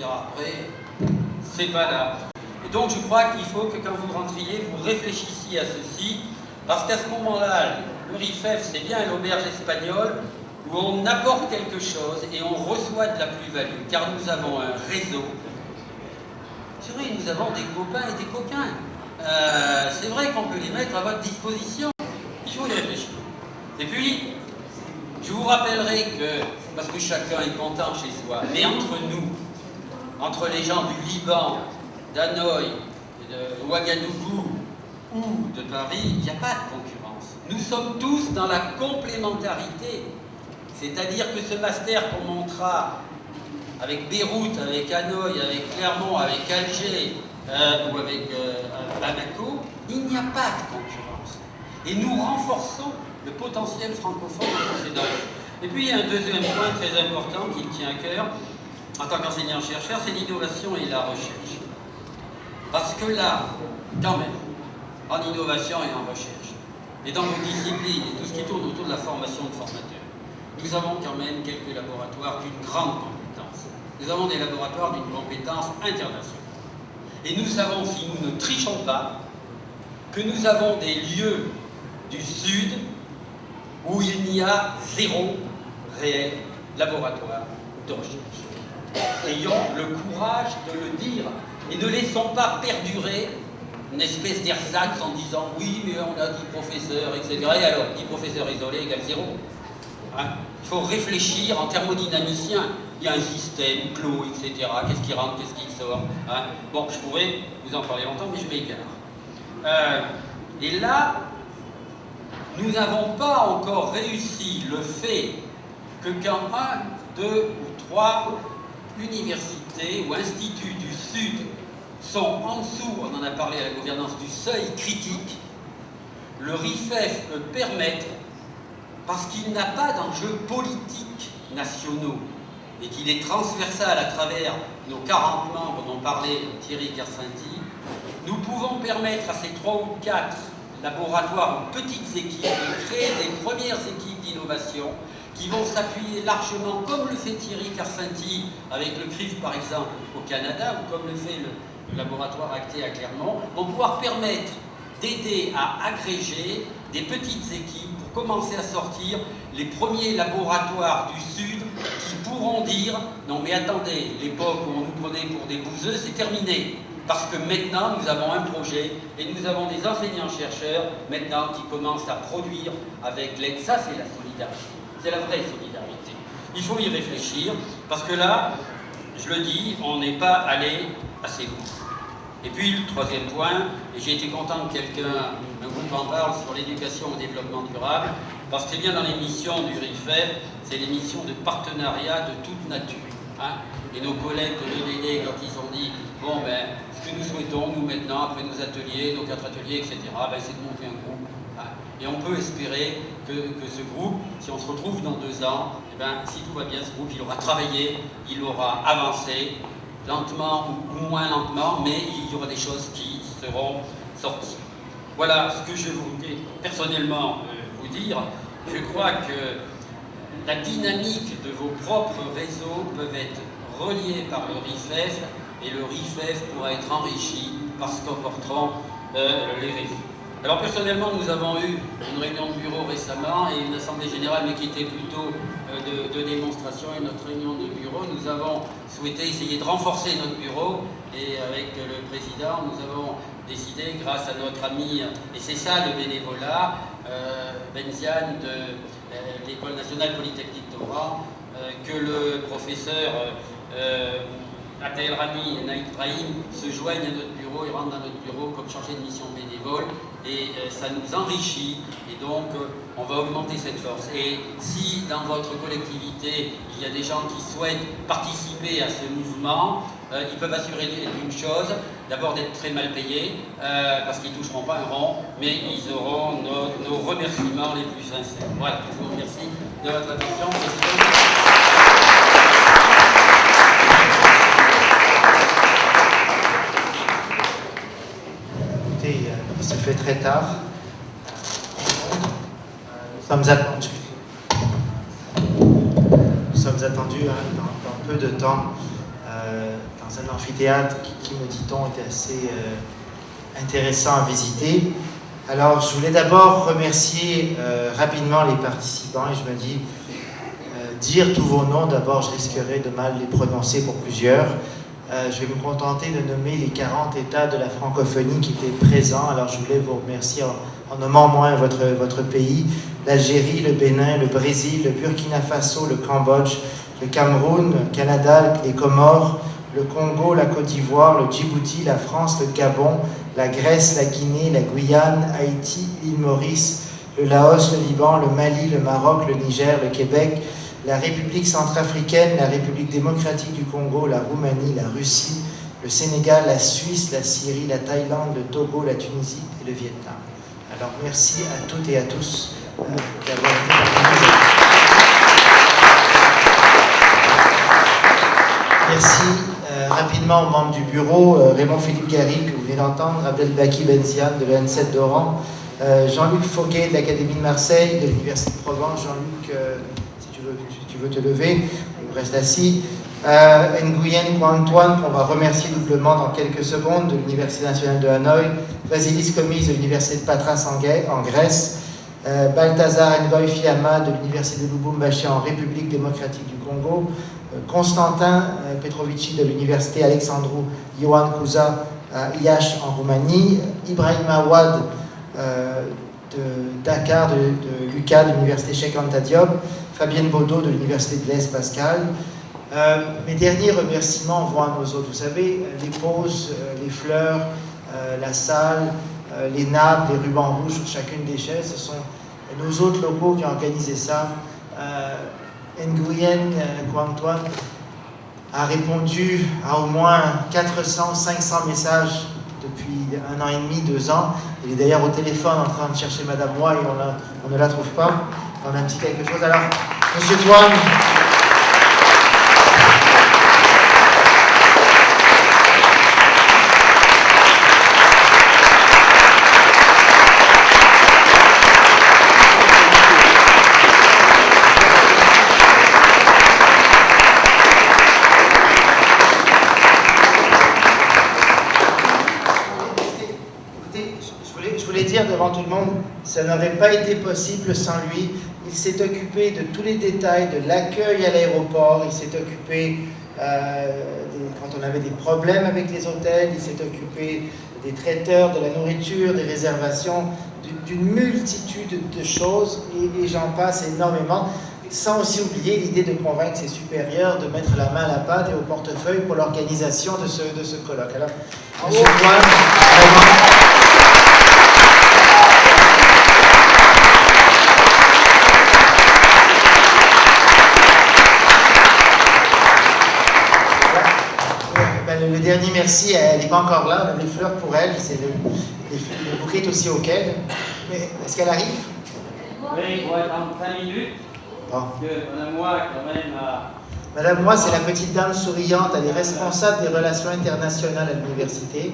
verra après, c'est pas là. Et donc je crois qu'il faut que quand vous rentriez, vous réfléchissiez à ceci, parce qu'à ce moment-là, le RIFEF, c'est bien l'auberge espagnole, où on apporte quelque chose et on reçoit de la plus-value, car nous avons un réseau. C'est vrai, nous avons des copains et des coquins. C'est vrai qu'on peut les mettre à votre disposition. Il faut y réfléchir. Et puis, je vous rappellerai que, parce que chacun est content chez soi, mais entre nous, entre les gens du Liban, d'Hanoï, de Ouagadougou ou de Paris, il n'y a pas de concurrence. Nous sommes tous dans la complémentarité. C'est-à-dire que ce master qu'on montera avec Beyrouth, avec Hanoï, avec Clermont, avec Alger ou avec Bamako, il n'y a pas de concurrence. Et nous renforçons le potentiel francophone dans ces domaines. Et puis il y a un deuxième point très important qui me tient à cœur, en tant qu'enseignant-chercheur, c'est l'innovation et la recherche. Parce que là, quand même, en innovation et en recherche, et dans vos disciplines et tout ce qui tourne autour de la formation de formateurs, nous avons quand même quelques laboratoires d'une grande compétence. Nous avons des laboratoires d'une compétence internationale. Et nous savons, si nous ne trichons pas, que nous avons des lieux du Sud où il n'y a zéro réel laboratoire de recherche. Ayons le courage de le dire et ne laissons pas perdurer une espèce d'ersatz en disant oui, mais on a 10 professeurs, etc. Et alors, 10 professeurs isolés égale zéro. Hein? Il faut réfléchir en thermodynamicien. Il y a un système clos, etc. Qu'est-ce qui rentre, qu'est-ce qui sort, hein? Bon, je pourrais vous en parler longtemps, mais je m'égare. Et là, nous n'avons pas encore réussi le fait que quand 1, 2 ou 3 universités ou instituts du Sud sont en dessous, on en a parlé à la gouvernance, du seuil critique, le RIFEF peut permettre, parce qu'il n'a pas d'enjeux politiques nationaux et qu'il est transversal à travers nos 40 membres dont parlait Thierry Carcinti, nous pouvons permettre à ces 3 ou 4 laboratoires ou petites équipes de créer des premières équipes d'innovation qui vont s'appuyer largement, comme le fait Thierry Carcinti avec le CRIF par exemple au Canada, ou comme le fait le laboratoire Acté à Clermont, vont pouvoir permettre d'aider à agréger des petites équipes pour commencer à sortir les premiers laboratoires du Sud qui pourront dire « Non mais attendez, l'époque où on nous prenait pour des bouseux, c'est terminé ». Parce que maintenant, nous avons un projet et nous avons des enseignants-chercheurs maintenant qui commencent à produire avec l'aide. Ça, c'est la solidarité. C'est la vraie solidarité. Il faut y réfléchir parce que là, je le dis, on n'est pas allé assez loin. Et puis, le troisième point, et j'ai été content que un groupe en parle sur l'éducation au développement durable, parce que c'est bien dans les missions du RIFEF, c'est les missions de partenariat de toute nature. Hein. Et nos collègues de l'EDD, quand ils ont dit, bon ben, ce que nous souhaitons, nous maintenant, après nos ateliers, nos 4 ateliers, etc., ben, c'est de monter un groupe. Hein. Et on peut espérer que ce groupe, si on se retrouve dans 2 ans, eh ben, si tout va bien, ce groupe, il aura travaillé, il aura avancé, lentement ou moins lentement, mais il y aura des choses qui seront sorties. Voilà ce que je voulais personnellement vous dire. Je crois que la dynamique de vos propres réseaux peut être reliée par le RIFEF et le RIFEF pourra être enrichi par ce qu'apporteront les réseaux. Alors personnellement, nous avons eu une réunion de bureau récemment et une assemblée générale, mais qui était plutôt de démonstration. Et notre réunion de bureau, nous avons souhaité essayer de renforcer notre bureau et avec le président, nous avons décidé, grâce à notre ami, et c'est ça le bénévolat, Benziane de l'École nationale polytechnique d'Oran, que le professeur Atel Rami et Naïd Brahim se joignent à notre bureau et rentrent dans notre bureau comme chargé de mission bénévole et ça nous enrichit et donc on va augmenter cette force. Et si dans votre collectivité il y a des gens qui souhaitent participer à ce mouvement, ils peuvent assurer d'une chose, d'abord d'être très mal payés parce qu'ils ne toucheront pas un rond, mais ils auront nos remerciements les plus sincères. Voilà, je vous remercie de votre attention. Il se fait très tard. Nous sommes attendus. Dans peu de temps dans un amphithéâtre qui me dit-on, était assez intéressant à visiter. Alors, je voulais d'abord remercier rapidement les participants et je me dis, dire tous vos noms, d'abord, je risquerais de mal les prononcer pour plusieurs. Je vais me contenter de nommer les 40 États de la francophonie qui étaient présents. Alors, je voulais vous remercier en nommant moins votre pays, l'Algérie, le Bénin, le Brésil, le Burkina Faso, le Cambodge, le Cameroun, le Canada, les Comores, le Congo, la Côte d'Ivoire, le Djibouti, la France, le Gabon, la Grèce, la Guinée, la Guyane, Haïti, l'île Maurice, le Laos, le Liban, le Mali, le Maroc, le Niger, le Québec, la République centrafricaine, la République démocratique du Congo, la Roumanie, la Russie, le Sénégal, la Suisse, la Syrie, la Thaïlande, le Togo, la Tunisie et le Vietnam. Alors merci à toutes et à tous d'avoir été parmi nous. Merci rapidement aux membres du bureau, Raymond-Philippe Gary, que vous venez d'entendre, Abdelbaki Benziane de l'EN7 d'Oran, Jean-Luc Fauquet de l'Académie de Marseille, de l'Université de Provence. Jean-Luc, si tu veux te lever, on reste assis. Nguyen Quang-Toine, qu'on va remercier doublement dans quelques secondes, de l'Université nationale de Hanoï, Vasilis Komis de l'Université de Patras en Grèce, Balthazar Ngoy Fiamma de l'Université de Lubumbashi en République démocratique du Congo, Constantin Petrovici de l'Université Alexandru Ioan Cuza à Iași en Roumanie, Ibrahim Awad de Dakar, de l'UQAD, de l'Université Cheikh Anta Diop, Fabienne Baudot de l'Université de Blaise Pascal. Mes derniers remerciements vont à nos autres. Vous savez, les pauses, les fleurs, la salle, les nappes, les rubans rouges sur chacune des chaises, ce sont nos autres locaux qui ont organisé ça. Nguyen Quang-Toine a répondu à au moins 400, 500 messages depuis 1 an et demi, 2 ans. Il est d'ailleurs au téléphone en train de chercher Madame Moi et on ne la trouve pas. On a un petit quelque chose. Alors, Monsieur Toine, devant tout le monde, ça n'aurait pas été possible sans lui. Il s'est occupé de tous les détails de l'accueil à l'aéroport, il s'est occupé quand on avait des problèmes avec les hôtels, il s'est occupé des traiteurs, de la nourriture, des réservations, d'une multitude de choses, et j'en passe énormément, sans aussi oublier l'idée de convaincre ses supérieurs de mettre la main à la pâte et au portefeuille pour l'organisation de ce colloque. Alors, Monsieur Toine, vraiment... Le dernier merci, elle n'est pas encore là, on a des fleurs pour elle, le bouquet est aussi auquel. Mais est-ce qu'elle arrive? Oui, il faut attendre 5 minutes. Bon. Parce que Madame Moi, quand même, Madame Moi, c'est la petite dame souriante, elle est responsable des relations internationales à l'université.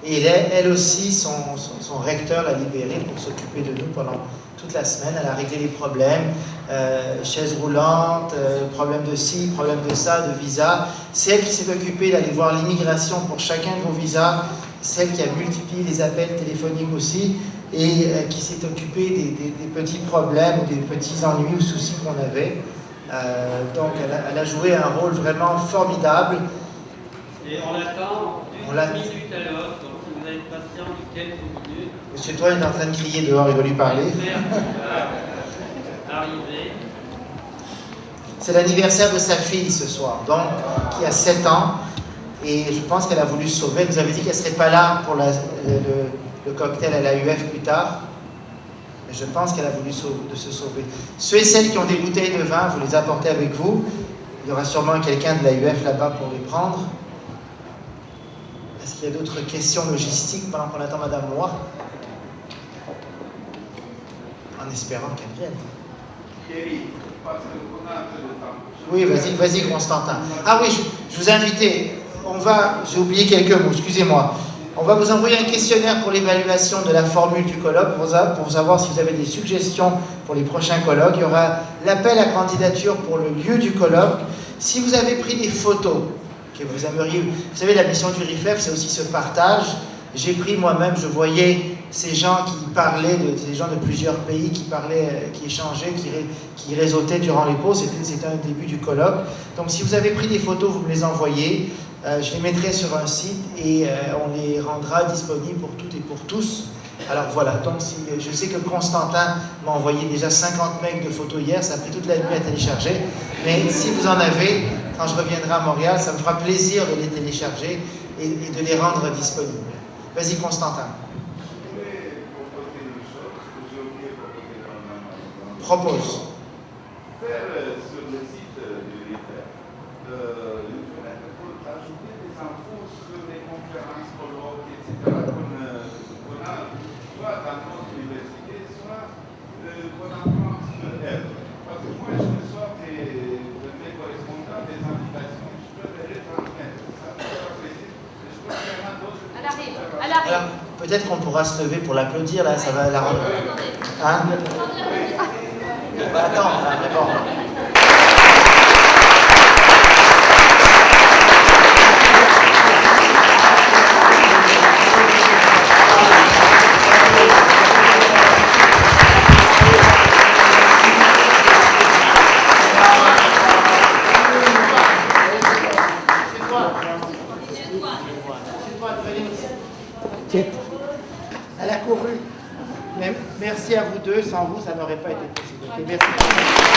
Et elle aussi, son recteur l'a libérée pour s'occuper de nous pendant toute la semaine. Elle a réglé les problèmes, chaises roulantes, problème de ci, problème de ça, de visa. C'est elle qui s'est occupée d'aller voir l'immigration pour chacun de vos visas. C'est elle qui a multiplié les appels téléphoniques aussi et qui s'est occupée des petits problèmes ou des petits ennuis ou soucis qu'on avait. Donc elle a joué un rôle vraiment formidable. Et on attend une minute alors, donc si vous êtes patient de quelques minutes. Monsieur Toine est en train de crier dehors, il va lui parler. C'est l'anniversaire de sa fille ce soir, donc qui a 7 ans. Et je pense qu'elle a voulu se sauver. Elle nous avait dit qu'elle ne serait pas là pour le cocktail à l'AUF plus tard. Mais je pense qu'elle a voulu se sauver. Ceux et celles qui ont des bouteilles de vin, vous les apportez avec vous. Il y aura sûrement quelqu'un de l'AUF là-bas pour les prendre. Est-ce qu'il y a d'autres questions logistiques pendant qu'on attend Madame Moi? En espérant qu'elle vienne. Oui, vas-y, Constantin. Ah oui, je vous ai invité. J'ai oublié quelques mots, excusez-moi. On va vous envoyer un questionnaire pour l'évaluation de la formule du colloque pour savoir si vous avez des suggestions pour les prochains colloques. Il y aura l'appel à candidature pour le lieu du colloque. Si vous avez pris des photos, que vous aimeriez. Vous savez, la mission du RIFEF, c'est aussi ce partage. J'ai pris moi-même, je voyais ces gens qui parlaient, ces gens de plusieurs pays qui parlaient, qui échangeaient, qui réseautaient durant les pauses. C'était un début du colloque. Donc si vous avez pris des photos, vous me les envoyez. Je les mettrai sur un site et on les rendra disponibles pour toutes et pour tous. Alors voilà, donc je sais que Constantin m'a envoyé déjà 50 megs de photos hier, ça a pris toute la nuit à télécharger. Mais si vous en avez, quand je reviendrai à Montréal, ça me fera plaisir de les télécharger et de les rendre disponibles. Vas-y, Constantin. Propose. Faire sur le site du RIFEF une fenêtre pour ajouter des infos sur les conférences, colloques, etc. qu'on a soit dans notre université, soit qu'on apprend sur elle. Parce que moi, je reçois de mes correspondants des invitations, je peux les retransmettre. Ça me fait plaisir. Je peux faire d'autres. Alors, peut-être qu'on pourra se lever pour l'applaudir, là, ça va la rendre. Hein? Attends, mais bon. Elle a couru. Mais merci à vous deux. Sans vous, ça n'aurait pas été possible. Okay, merci.